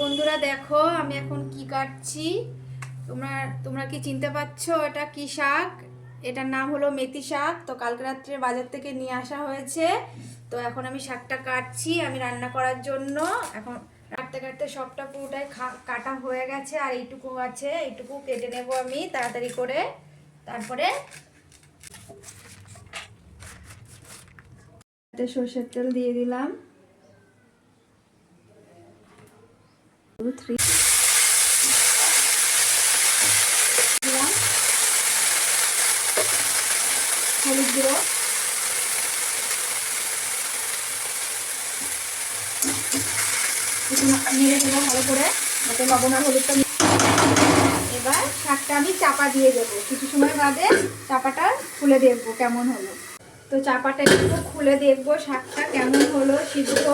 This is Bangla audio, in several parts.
বন্ধুরা দেখো আমি এখন কি কাটছি। তোমরা তোমরা কি চিনতে পারছো এটা কি শাক? এটার নাম হলো মেথি শাক। তো কালকে রাত্রে বাজার থেকে নিয়ে আসা হয়েছে। তো এখন আমি শাকটা কাটছি আমি রান্না করার জন্য। এখন কাটতে কাটতে সবটা পুরোটাই কাটা হয়ে গেছে, আর এইটুকু আছে, এইটুকু কেটে নেব আমি তাড়াতাড়ি করে। তারপরে সরষের তেল দিয়ে দিলাম 2 3 দিলাম হলুদ গুঁড়ো, নেড়ে দেবো ভালো করে যাতে লবণ আর হলুদটা। এবার শাকটা আমি চাপা দিয়ে দেবো, কিছু সময় বাদে চাপাটা খুলে দেখবো কেমন হলো। তো চাপাটা একটু খুলে দেখবো শাকটা কেমন হলো সিদ্ধ।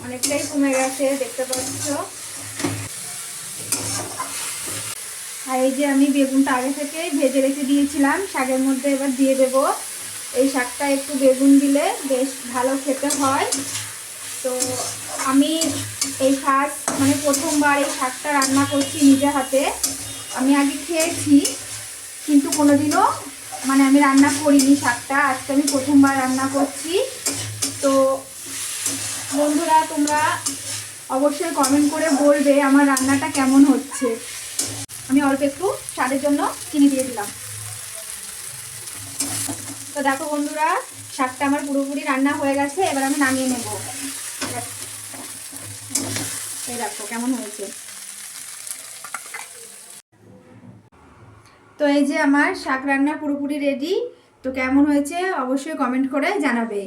অনেকটাই কমে গেছে দেখতে পাচ্ছ। আর এই যে আমি বেগুনটা আগে থেকে ভেজে রেখে দিয়েছিলাম শাকের মধ্যে, এবার দিয়ে দেবো। এই শাকটা একটু বেগুন দিলে বেশ ভালো খেতে হয়। তো আমি এই ফার্স্ট মানে প্রথমবার এই শাকটা রান্না করছি নিজে হাতে। আমি আগে খেয়েছি কিন্তু কোনোদিনও মানে আমি রান্না করিনি শাকটা, আজকে আমি প্রথমবার রান্না করছি। তো বন্ধুরা তোমরা অবশ্যই কমেন্ট করে বলবে আমার রান্নাটা কেমন হচ্ছে। আমি অল্প একটু স্বাদের জন্য চিনি দিয়ে দিলাম। তো দেখো বন্ধুরা শাকটা আমার পুরোপুরি রান্না হয়ে গেছে, এবার আমি নামিয়ে নেব। এই দেখো কেমন হয়েছে। তো এই যে আমার শাক রান্না পুরোপুরি রেডি। তো কেমন হয়েছে অবশ্যই কমেন্ট করে জানাবে।